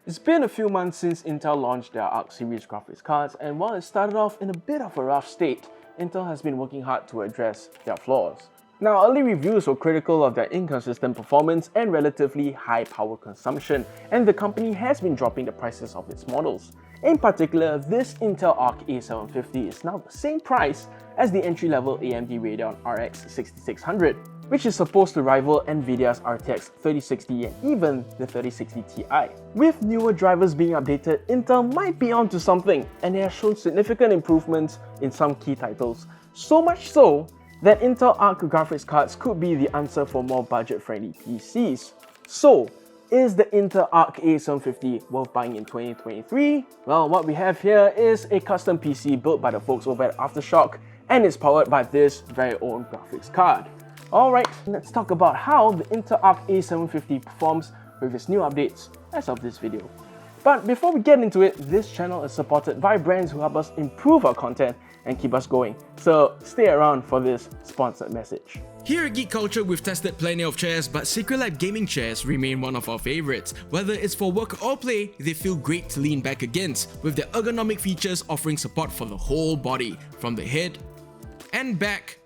It's been a few months since Intel launched their Arc series graphics cards, and while it started off in a bit of a rough state, Intel has been working hard to address their flaws. Now, early reviews were critical of their inconsistent performance and relatively high power consumption, and the company has been dropping the prices of its models. In particular, this Intel Arc A750 is now the same price as the entry-level AMD Radeon RX 6600, which is supposed to rival Nvidia's RTX 3060 and even the 3060 Ti. With newer drivers being updated, Intel might be onto something, and they have shown significant improvements in some key titles. So much so that Intel Arc graphics cards could be the answer for more budget-friendly PCs. So, is the Intel Arc A750 worth buying in 2023? Well, what we have here is a custom PC built by the folks over at Aftershock, and it's powered by this very own graphics card. Alright, let's talk about how the Intel Arc A750 performs with its new updates as of this video. But before we get into it, this channel is supported by brands who help us improve our content and keep us going. So stay around for this sponsored message. Here at Geek Culture, we've tested plenty of chairs, but Secretlab gaming chairs remain one of our favorites. Whether it's for work or play, they feel great to lean back against, with their ergonomic features offering support for the whole body, from the head and back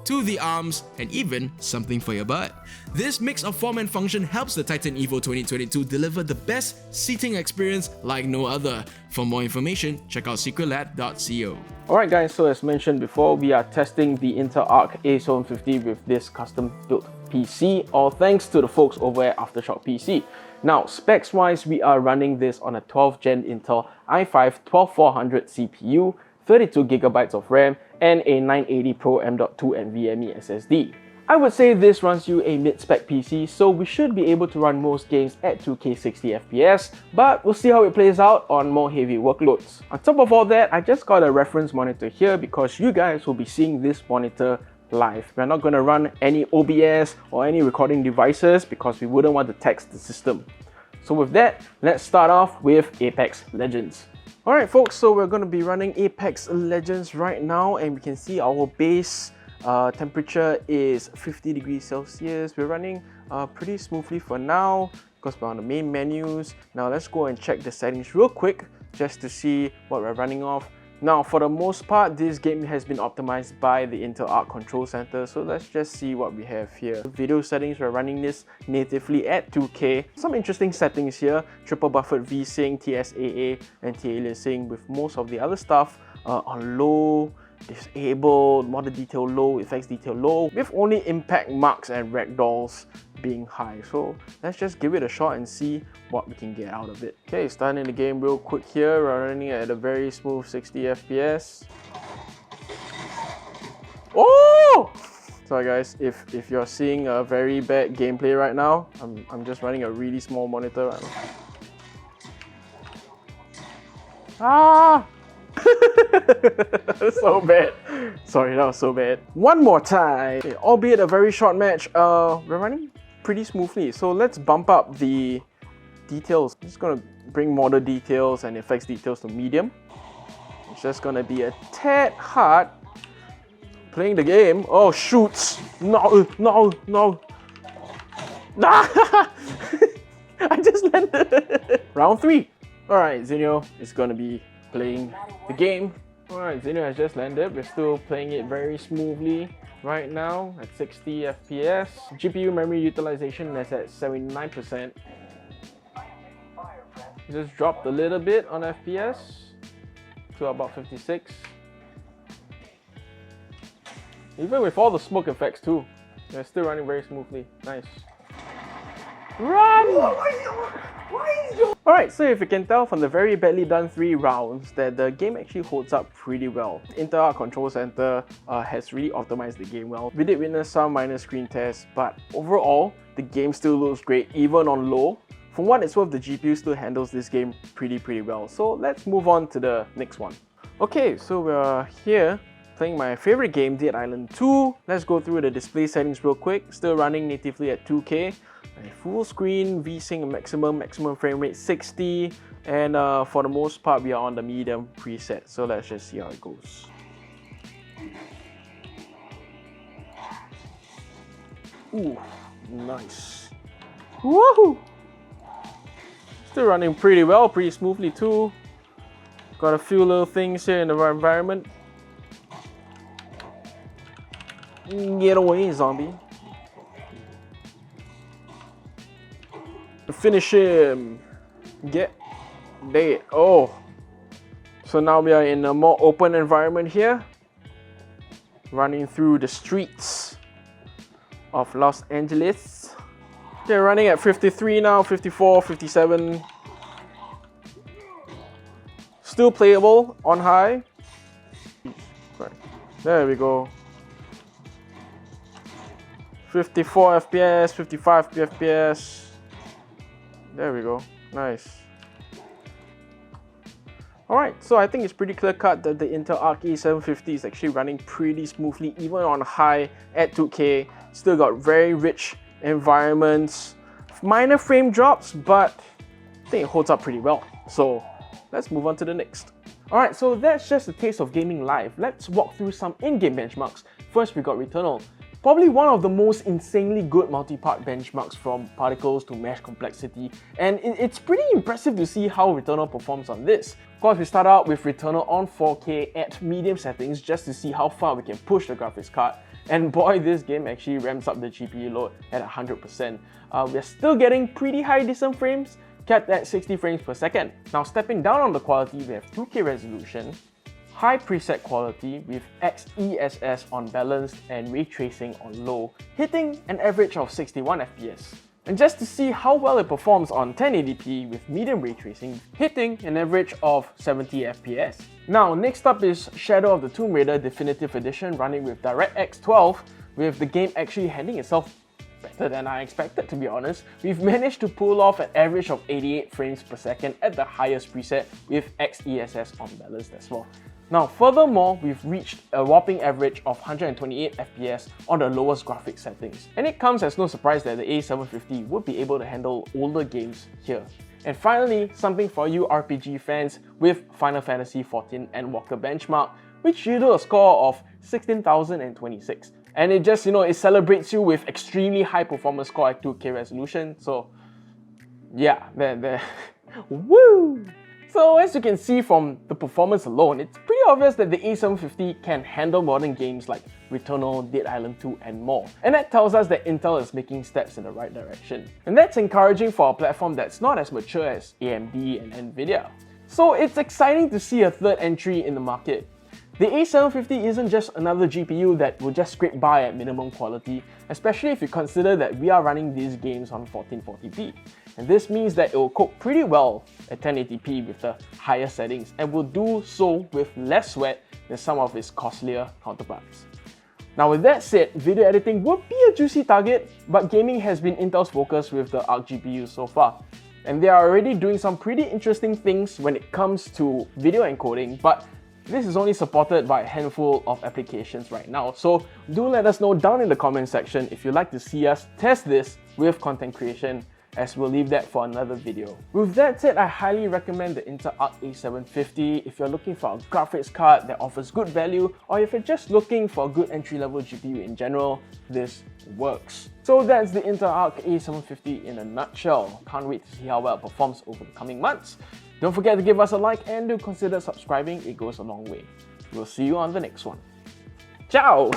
to the arms, and even something for your butt. This mix of form and function helps the Titan Evo 2022 deliver the best seating experience like no other. For more information, check out secretlab.co. Alright guys, so as mentioned before, we are testing the Intel Arc A750 with this custom built PC, all thanks to the folks over at Aftershock PC. Now, specs wise, we are running this on a 12th gen Intel i5-12400 CPU, 32GB of RAM, and a 980 Pro M.2 NVMe SSD. I would say this runs you a mid-spec PC, so we should be able to run most games at 2K 60fps, but we'll see how it plays out on more heavy workloads. On top of all that, I just got a reference monitor here because you guys will be seeing this monitor live. We're not going to run any OBS or any recording devices because we wouldn't want to tax the system. So with that, let's start off with Apex Legends. Alright folks, so we're going to be running Apex Legends right now, and we can see our base temperature is 50 degrees Celsius. We're running pretty smoothly for now because we're on the main menus. Now let's go and check the settings real quick just to see what we're running off. Now for the most part, this game has been optimized by the Intel Arc Control Center, so let's just see what we have here. Video settings, we're running this natively at 2K. Some interesting settings here: triple buffered VSync, TSAA, and T-aliasing, with most of the other stuff on low, disabled, model detail low, effects detail low, with only impact marks and ragdolls being high. So let's just give it a shot and see what we can get out of it. Okay, starting the game real quick here. We're running at a very smooth 60 FPS. Oh! Sorry guys, if you're seeing a very bad gameplay right now, I'm just running a really small monitor right now. Ah! So bad. Sorry, that was so bad. One more time. Okay, albeit a very short match, we're running pretty smoothly. So let's bump up the details. I'm just gonna bring model details and effects details to medium. It's just gonna be a tad hard playing the game. Oh shoot! No, no, no. I just landed. Round 3. Alright, Zinio is gonna be playing the game. Alright, Zinio has just landed. We're still playing it very smoothly right now at 60 FPS. GPU memory utilization is at 79%. Just dropped a little bit on FPS to about 56. Even with all the smoke effects too, they're still running very smoothly. Nice. Run! Alright, so if you can tell from the very badly done 3 rounds that the game actually holds up pretty well. Intel Arc Control Center has really optimized the game well. We did witness some minor screen tests, but overall, the game still looks great even on low. For what it's worth, the GPU still handles this game pretty well. So let's move on to the next one. Okay, so we're here playing my favorite game, Dead Island 2. Let's go through the display settings real quick. Still running natively at 2K. Full screen, VSync maximum frame rate 60, and for the most part we are on the medium preset. So let's just see how it goes. Ooh, nice. Woohoo! Still running pretty well, pretty smoothly too. Got a few little things here in the environment. Get away, zombie. Finish him. Get dead. Oh. So now we are in a more open environment here. Running through the streets of Los Angeles. They're running at 53 now, 54, 57. Still playable on high. There we go. 54 FPS, 55 FPS. There we go. Nice. Alright, so I think it's pretty clear cut that the Intel Arc A750 is actually running pretty smoothly even on high at 2K. Still got very rich environments, minor frame drops, but I think it holds up pretty well. So let's move on to the next. Alright, so that's just a taste of gaming live. Let's walk through some in-game benchmarks. First, we got Returnal. Probably one of the most insanely good multi-part benchmarks from particles to mesh complexity, and it's pretty impressive to see how Returnal performs on this. Of course, we start out with Returnal on 4K at medium settings just to see how far we can push the graphics card, and boy, this game actually ramps up the GPU load at 100%. We're still getting pretty high decent frames, capped at 60 frames per second. Now stepping down on the quality, we have 2K resolution, high preset quality with XESS on balanced and ray tracing on low, hitting an average of 61 FPS. And just to see how well it performs on 1080p with medium ray tracing, hitting an average of 70 FPS. Now next up is Shadow of the Tomb Raider Definitive Edition running with DirectX 12, with the game actually handling itself better than I expected, to be honest. We've managed to pull off an average of 88 frames per second at the highest preset with XESS on balanced as well. Now furthermore, we've reached a whopping average of 128 FPS on the lowest graphics settings. And it comes as no surprise that the A750 would be able to handle older games here. And finally, something for you RPG fans with Final Fantasy XIV Endwalker benchmark, which yielded a score of 16,026. And it just, it celebrates you with extremely high performance score at 2K resolution. So yeah, there. Woo! So as you can see from the performance alone, it's pretty obvious that the A750 can handle modern games like Returnal, Dead Island 2 and more. And that tells us that Intel is making steps in the right direction. And that's encouraging for a platform that's not as mature as AMD and Nvidia. So it's exciting to see a third entry in the market. The A750 isn't just another GPU that will just scrape by at minimum quality, especially if you consider that we are running these games on 1440p. And this means that it will cope pretty well at 1080p with the higher settings and will do so with less sweat than some of its costlier counterparts. Now with that said, video editing would be a juicy target, but gaming has been Intel's focus with the Arc GPU so far. And they are already doing some pretty interesting things when it comes to video encoding, but this is only supported by a handful of applications right now, so do let us know down in the comment section if you'd like to see us test this with content creation, as we'll leave that for another video. With that said, I highly recommend the Intel Arc A750 if you're looking for a graphics card that offers good value, or if you're just looking for a good entry-level GPU in general, this works. So that's the Intel Arc A750 in a nutshell. Can't wait to see how well it performs over the coming months. Don't forget to give us a like and do consider subscribing, it goes a long way. We'll see you on the next one. Ciao!